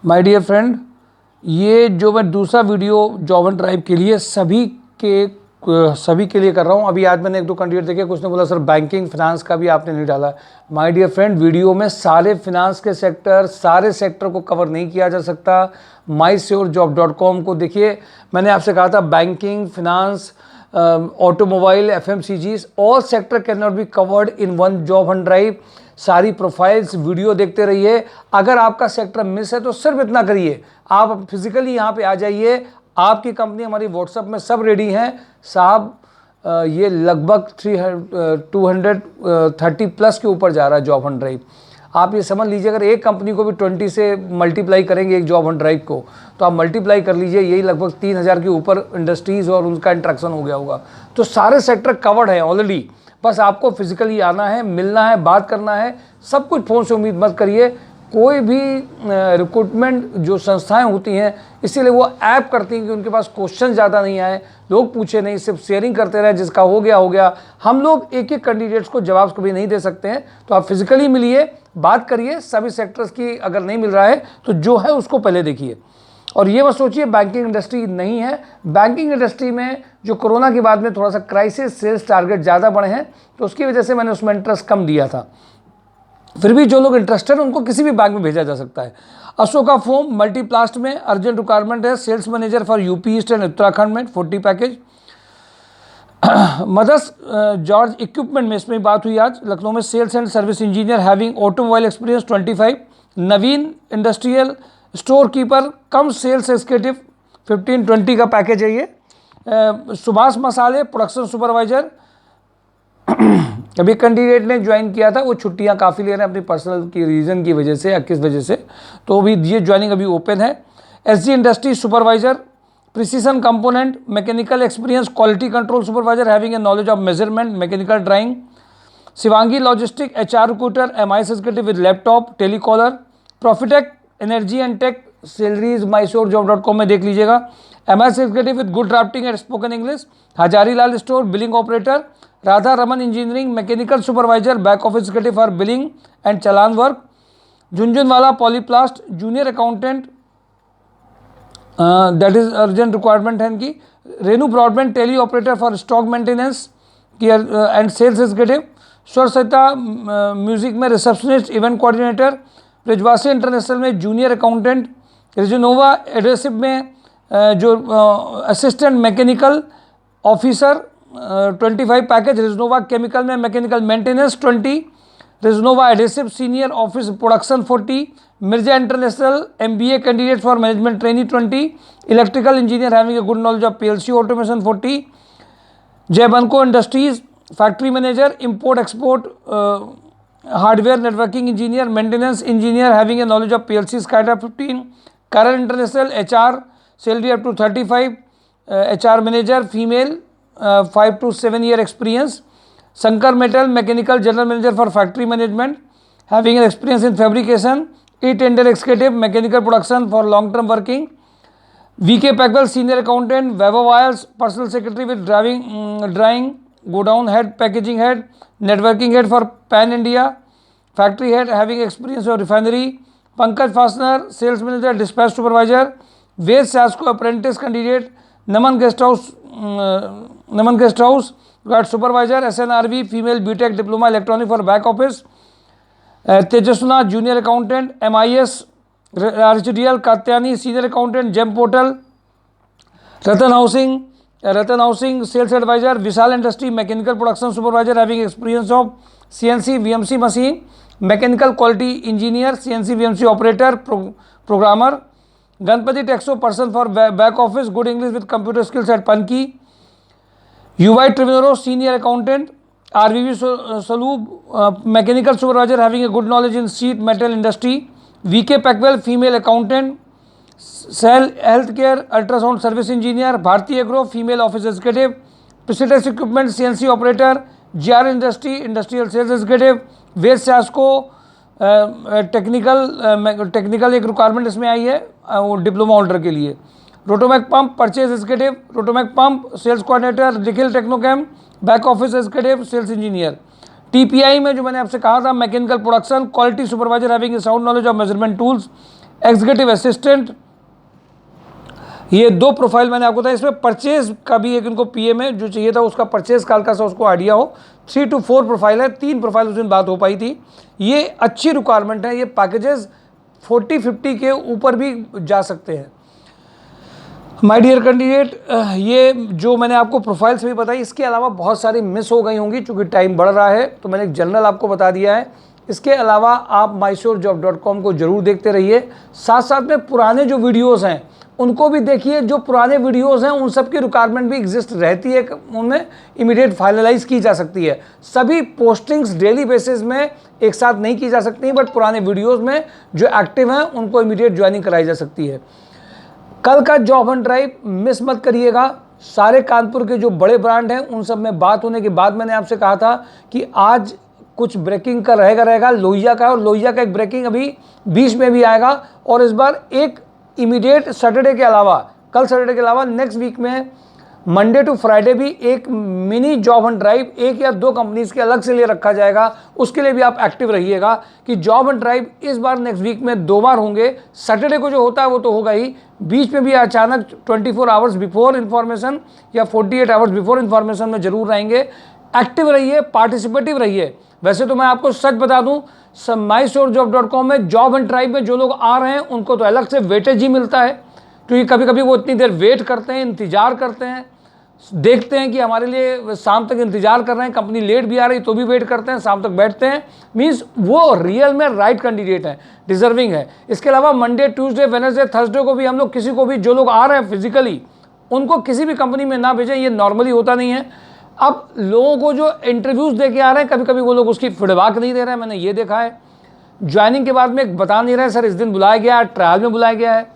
My dear friend, ये जो मैं दूसरा वीडियो जॉब एंड ड्राइव के लिए सभी के लिए कर रहा हूँ। अभी आज मैंने एक दो कैंडिडेट देखे, कुछ ने बोला सर बैंकिंग फाइनेंस का भी आपने नहीं डाला। माय डियर फ्रेंड, वीडियो में सारे फाइनेंस के सारे सेक्टर को कवर नहीं किया जा सकता। mysurejob.com को देखिए, मैंने आपसे कहा था banking, finance, automobile, FMCGs, all sector can not be covered in one job and drive. सारी प्रोफाइल्स वीडियो देखते रहिए। अगर आपका सेक्टर मिस है तो सिर्फ इतना करिए, आप फिजिकली यहाँ पे आ जाइए। आपकी कंपनी हमारी व्हाट्सएप में सब रेडी हैं साहब। ये लगभग 230 प्लस के ऊपर जा रहा है जॉब एंड ड्राइव। आप ये समझ लीजिए, अगर एक कंपनी को भी 20 से मल्टीप्लाई करेंगे एक जॉब एंड ड्राइव को, तो आप मल्टीप्लाई कर लीजिए, यही लगभग 3000 के ऊपर इंडस्ट्रीज़ और उनका इंट्रैक्शन हो गया होगा। तो सारे सेक्टर कवर्ड है ऑलरेडी, बस आपको फिजिकली आना है, मिलना है, बात करना है। सब कुछ फ़ोन से उम्मीद मत करिए। कोई भी रिक्रूटमेंट जो संस्थाएं होती हैं, इसीलिए वो ऐप करती हैं कि उनके पास क्वेश्चन ज़्यादा नहीं आए, लोग पूछे नहीं, सिर्फ शेयरिंग करते रहे, जिसका हो गया हो गया। हम लोग एक एक कैंडिडेट्स को जवाब कभी नहीं दे सकते हैं। तो आप फिजिकली मिलिए, बात करिए। सभी सेक्टर्स की अगर नहीं मिल रहा है तो जो है उसको पहले देखिए। और ये मत सोचिए बैंकिंग इंडस्ट्री नहीं है। बैंकिंग इंडस्ट्री में जो कोरोना के बाद में थोड़ा सा क्राइसिस सेल्स टारगेट ज़्यादा बढ़े हैं, तो उसकी वजह से मैंने उसमें इंटरेस्ट कम दिया था। फिर भी जो लोग इंटरेस्टेड हैं उनको किसी भी बैंक में भेजा जा सकता है। अशोका फोम मल्टीप्लास्ट में अर्जेंट रिक्वायरमेंट है, sales manager for UP east and Uttarakhand में 40 पैकेज। मदर्स जॉर्ज इक्विपमेंट में, इसमें बात हुई आज, लखनऊ में sales and service engineer having automobile experience 25। Naveen industrial store keeper cum sales executive 15-20 का पैकेज है ये। सुभाष मसाले प्रोडक्शन सुपरवाइजर, अभी कैंडिडेट ने ज्वाइन किया था, वो छुट्टियां काफ़ी ले रहे हैं अपनी पर्सनल की रीज़न की वजह से या किस वजह से, तो अभी ये ज्वाइनिंग अभी ओपन है। SG industry supervisor, precision component mechanical experience, quality control supervisor having a knowledge of measurement, mechanical drawing. Shivangi logistic HR recruiter, MIS executive with laptop, telecaller. Profitech energy and tech, salaries mysurejob.com में देख लीजिएगा। MIS executive with good drafting and spoken English. Hazari Lal store billing operator. Radha Raman engineering mechanical supervisor, back office executive for billing and challan work. Jhunjhunwala Polyplast junior accountant, that is urgent requirement है इनकी। Renu broadband tele operator for stock maintenance and sales executive. Swar Sahita music में receptionist event coordinator. Brijwasi international में junior accountant. Resinova adhesive में जो assistant mechanical officer 25 package. Resinova chemical में mechanical maintenance 20। Resinova adhesive senior office production 40। Mirza international MBA candidate for management trainee 20। Electrical engineer having a good knowledge of PLC automation 40। जयबंको industries factory manager, import export hardware networking engineer, maintenance engineer having a knowledge of PLC SCADA 15। Current international HR, salary up to 35। HR manager female, 5 to 7 year experience. Shankar Metal mechanical general manager for factory management having an experience in fabrication. E-tender executive mechanical production for long term working. VK Packwell senior accountant. Weber Wires personal secretary with drying godown head, packaging head, networking head for Pan India. Factory head having experience of refinery. Pankaj Fastener sales manager, dispatch supervisor. Ved Sasko apprentice candidate. Naman Guest House got supervisor, SNRV female BTech diploma electronic for back office. Tejasuna junior accountant, MIS RHDL Katyani senior accountant, Gem Portal. Ratan Housing sales advisor. Vishal Industry mechanical production supervisor having experience of CNC VMC machine, mechanical quality engineer, CNC VMC operator, programmer. Ganpati Texo person for back office, good English with computer skills at Panki. UI Trivnoro senior accountant. RVV Saloob mechanical supervisor having a good knowledge in sheet metal industry. VK Packwell female accountant. Cell healthcare ultrasound service engineer. Bharti Agro female office executive. Precedence equipment CNC operator. GR Industry industrial sales executive. Ved Sasko technical एक requirement इसमें आई है वो diploma holder के लिए। Rotomac pump purchase executive, Rotomac pump sales coordinator, Nikhil Technochem back office executive sales engineer. TPI में जो मैंने आपसे कहा था mechanical production, quality supervisor having sound knowledge of measurement tools. Executive assistant, ये 2 प्रोफाइल मैंने आपको बताया। इसमें परचेज का भी एक इनको पीएम है, जो चाहिए था उसका परचेज का हल्का सा उसको आइडिया हो। 3 to 4 प्रोफाइल है, 3 प्रोफाइल उस दिन बात हो पाई थी। ये अच्छी रिक्वायरमेंट है, ये पैकेजेस 40-50 के ऊपर भी जा सकते हैं। माय डियर कैंडिडेट, ये जो मैंने आपको प्रोफाइल्स भी बताई, इसके अलावा बहुत सारी मिस हो गई होंगी चूँकि टाइम बढ़ रहा है, तो मैंने एक जनरल आपको बता दिया है। इसके अलावा आप mysurejob.com को ज़रूर देखते रहिए। साथ साथ में पुराने जो वीडियोज़ हैं उनको भी देखिए। जो पुराने वीडियोज़ हैं उन सब की रिक्वायरमेंट भी एग्जिस्ट रहती है, उनमें इमीडिएट फाइनलाइज की जा सकती है। सभी पोस्टिंग्स डेली बेसिस में एक साथ नहीं की जा सकती, बट पुराने वीडियोज़ में जो एक्टिव हैं उनको इमीडिएट ज्वाइनिंग कराई जा सकती है। कल का जॉब ऑन ड्राइव मिस मत करिएगा। सारे कानपुर के जो बड़े ब्रांड हैं उन सब में बात होने के बाद मैंने आपसे कहा था कि आज कुछ ब्रेकिंग का रहेगा लोहिया का, और लोहिया का एक ब्रेकिंग अभी बीच में भी आएगा। और इस बार एक इमीडिएट सैटरडे के अलावा, कल सैटरडे के अलावा नेक्स्ट वीक में मंडे टू फ्राइडे भी एक मिनी जॉब ऑन ड्राइव 1 या 2 कंपनीज के अलग से लिए रखा जाएगा। उसके लिए भी आप एक्टिव रहिएगा कि जॉब ऑन ड्राइव इस बार नेक्स्ट वीक में 2 बार होंगे। सैटरडे को जो होता है वो तो होगा ही, बीच में भी अचानक 24 आवर्स बिफोर इन्फॉर्मेशन या 48 आवर्स बिफोर इन्फॉर्मेशन में जरूर रहेंगे। एक्टिव रहिए, पार्टिसिपेटिव रहिए। वैसे तो मैं आपको सच बता दूं, mysurejob.com में जॉब एंड ड्राइव में जो लोग आ रहे हैं उनको तो अलग से वेटेज ही मिलता है, क्योंकि कभी कभी वो इतनी देर वेट करते हैं, इंतज़ार करते हैं, देखते हैं कि हमारे लिए शाम तक इंतज़ार कर रहे हैं, कंपनी लेट भी आ रही तो भी वेट करते हैं, शाम तक बैठते हैं। मीन्स वो रियल में राइट कैंडिडेट हैं, डिजर्विंग है। इसके अलावा मंडे, ट्यूसडे, वेडनेसडे, थर्सडे को भी हम लोग किसी को भी, जो लोग आ रहे हैं फिजिकली, उनको किसी भी कंपनी में ना भेजें, ये नॉर्मली होता नहीं है। अब लोगों को जो इंटरव्यूज़ दे के आ रहे हैं, कभी कभी वो लोग उसकी फीडबैक नहीं दे रहे हैं, मैंने ये देखा है। ज्वाइनिंग के बाद में बता नहीं रहे सर इस दिन बुलाया गया है, ट्रायल में बुलाया गया है।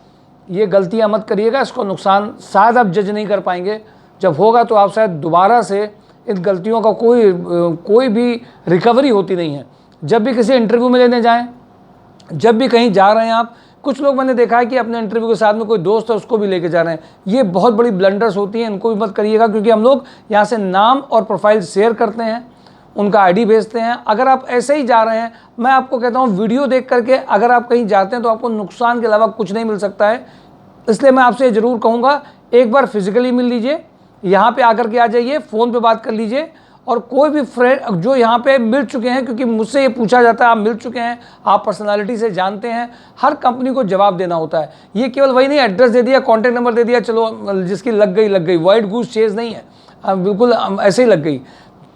ये गलतियां मत करिएगा, इसको नुकसान शायद आप जज नहीं कर पाएंगे। जब होगा तो आप शायद दोबारा से इन गलतियों का कोई भी रिकवरी होती नहीं है। जब भी किसी इंटरव्यू में लेने जाएं, जब भी कहीं जा रहे हैं आप, कुछ लोग मैंने देखा है कि अपने इंटरव्यू के साथ में कोई दोस्त है उसको भी लेके जा रहे हैं। ये बहुत बड़ी ब्लंडर्स होती हैं, इनको भी मत करिएगा, क्योंकि हम लोग यहाँ से नाम और प्रोफाइल शेयर करते हैं, उनका आईडी भेजते हैं। अगर आप ऐसे ही जा रहे हैं, मैं आपको कहता हूँ वीडियो देख करके अगर आप कहीं जाते हैं तो आपको नुकसान के अलावा कुछ नहीं मिल सकता है। इसलिए मैं आपसे ज़रूर कहूँगा, एक बार फिजिकली मिल लीजिए, यहाँ पे आकर के आ जाइए, फ़ोन पे बात कर लीजिए। और कोई भी फ्रेंड जो यहाँ पे मिल चुके हैं, क्योंकि मुझसे ये पूछा जाता है आप मिल चुके हैं, आप पर्सनालिटी से जानते हैं, हर कंपनी को जवाब देना होता है। ये केवल वही नहीं, एड्रेस दे दिया, कॉन्टैक्ट नंबर दे दिया, चलो जिसकी लग गई, वाइट गूस चेज नहीं है, बिल्कुल ऐसे ही लग गई।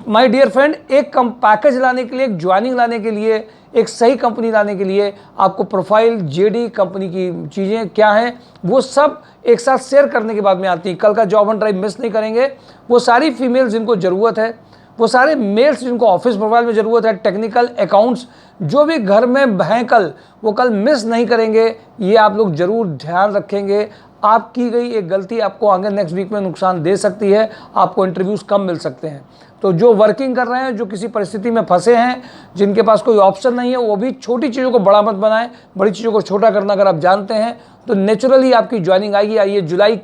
माय डियर फ्रेंड, एक कम पैकेज लाने के लिए, एक ज्वाइनिंग लाने के लिए, एक सही कंपनी लाने के लिए आपको प्रोफाइल, जेडी, कंपनी की चीज़ें क्या हैं, वो सब एक साथ शेयर करने के बाद में आती है। कल का जॉब ऑन ड्राइव मिस नहीं करेंगे। वो सारी फीमेल्स जिनको ज़रूरत है, वो सारे मेल्स जिनको ऑफिस प्रोफाइल में ज़रूरत है, टेक्निकल, अकाउंट्स, जो भी घर में हैं कल, वो कल मिस नहीं करेंगे। ये आप लोग ज़रूर ध्यान रखेंगे। आपकी गई एक गलती आपको आगे नेक्स्ट वीक में नुकसान दे सकती है, आपको इंटरव्यूज़ कम मिल सकते हैं। तो जो वर्किंग कर रहे हैं, जो किसी परिस्थिति में फंसे हैं, जिनके पास कोई ऑप्शन नहीं है, वो भी छोटी चीज़ों को बड़ा मत बनाएं, बड़ी चीज़ों को छोटा करना अगर आप जानते हैं तो नेचुरली आपकी ज्वाइनिंग आएगी। आइए जुलाई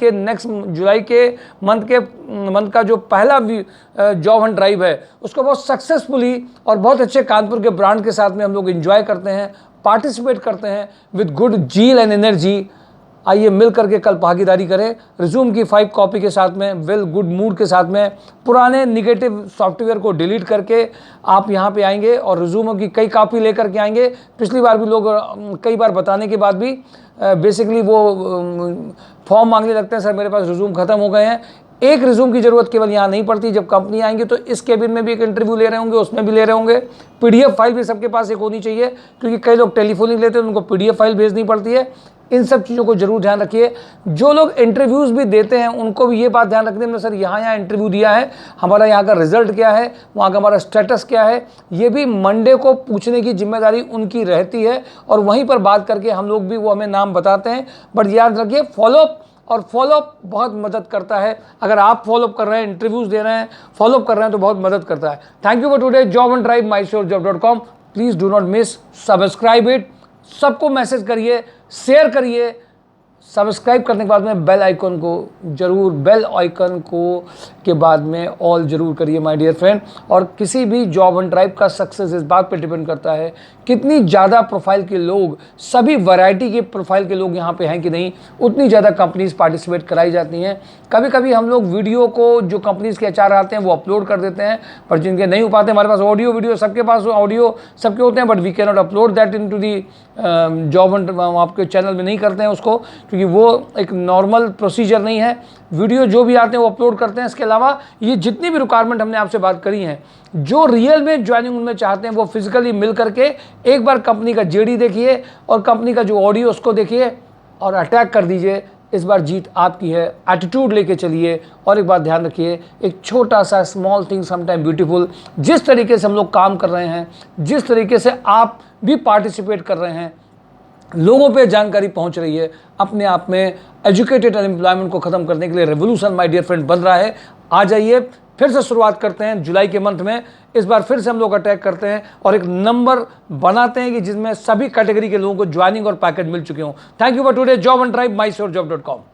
के मंथ का जो पहला जॉब ऑन ड्राइव है उसको बहुत सक्सेसफुली और बहुत अच्छे कानपुर के ब्रांड के साथ में हम लोग एंजॉय करते हैं, पार्टिसिपेट करते हैं with good zeal and energy. आइए मिल करके कल भागीदारी करें। रिज्यूम की 5 कॉपी के साथ में, वेल गुड मूड के साथ में, पुराने निगेटिव सॉफ्टवेयर को डिलीट करके आप यहाँ पे आएंगे और रिज्यूम की कई कॉपी लेकर के आएंगे। पिछली बार भी लोग कई बार बताने के बाद भी बेसिकली वो फॉर्म मांगने लगते हैं, सर मेरे पास रिज्यूम ख़त्म हो गए हैं। एक रिज्यूम की ज़रूरत केवल यहाँ नहीं पड़ती। जब कंपनी आएंगे तो इस केबिन में भी एक इंटरव्यू ले रहे होंगे, उसमें भी ले रहे होंगे। पीडीएफ फाइल भी सबके पास एक होनी चाहिए, क्योंकि कई लोग टेलीफोनिक लेते हैं, उनको पीडीएफ फाइल भेजनी पड़ती है। इन सब चीज़ों को जरूर ध्यान रखिए। जो लोग इंटरव्यूज़ भी देते हैं उनको भी ये बात ध्यान रखनी है, सर यहाँ इंटरव्यू दिया है, हमारा यहाँ का रिजल्ट क्या है, वहाँ का हमारा स्टेटस क्या है, ये भी मंडे को पूछने की जिम्मेदारी उनकी रहती है। और वहीं पर बात करके हम लोग भी वो हमें नाम बताते हैं। बट याद रखिए, फॉलोअप और फॉलोअप बहुत मदद करता है। अगर आप फॉलोअप कर रहे हैं, इंटरव्यूज़ दे रहे हैं, फॉलोअप कर रहे हैं तो बहुत मदद करता है। Thank you for today. Job on drive, mysurejob.com, please do not miss, subscribe it, सबको मैसेज करिए, शेयर करिए, सब्सक्राइब करने के बाद में बेल आइकन को जरूर, बेल आइकन को के बाद में ऑल जरूर करिए माय डियर फ्रेंड। और किसी भी जॉब एंड ड्राइव का सक्सेस इस बात पे डिपेंड करता है कितनी ज़्यादा प्रोफाइल के लोग, सभी वैरायटी के प्रोफाइल के लोग यहाँ पे हैं कि नहीं, उतनी ज़्यादा कंपनीज पार्टिसिपेट कराई जाती हैं। कभी कभी हम लोग वीडियो को जो कंपनीज के एचआर आते हैं वो अपलोड कर देते हैं, पर जिनके नहीं हो पाते, हमारे पास ऑडियो वीडियो सबके पास ऑडियो सबके होते हैं, but we can not upload that in to the job and आपके चैनल में नहीं करते हैं उसको, क्योंकि वो एक नॉर्मल प्रोसीजर नहीं है। वीडियो जो भी आते हैं वो अपलोड करते हैं। इसके अलावा ये जितनी भी रिक्वायरमेंट हमने आपसे बात करी हैं, जो रियल में ज्वाइनिंग उनमें चाहते हैं वो फिजिकली मिल करके एक बार कंपनी का जेडी देखिए और कंपनी का जो ऑडियो उसको देखिए और अटैक कर दीजिए। इस बार जीत आपकी है, एटीट्यूड लेके चलिए। और एक बात ध्यान रखिए, एक छोटा सा स्मॉल थिंग समटाइम ब्यूटीफुल, जिस तरीके से हम लोग काम कर रहे हैं, जिस तरीके से आप भी पार्टिसिपेट कर रहे हैं, लोगों पे जानकारी पहुंच रही है, अपने आप में एजुकेटेड अनएम्प्लॉयमेंट को खत्म करने के लिए रेवोल्यूशन माय डियर फ्रेंड बन रहा है। आ जाइए, फिर से शुरुआत करते हैं जुलाई के मंथ में। इस बार फिर से हम लोग अटैक करते हैं और एक नंबर बनाते हैं कि जिसमें सभी कैटेगरी के लोगों को ज्वाइनिंग और पैकेज मिल चुके हों। Thank you for today job and drive, mysurjob.com।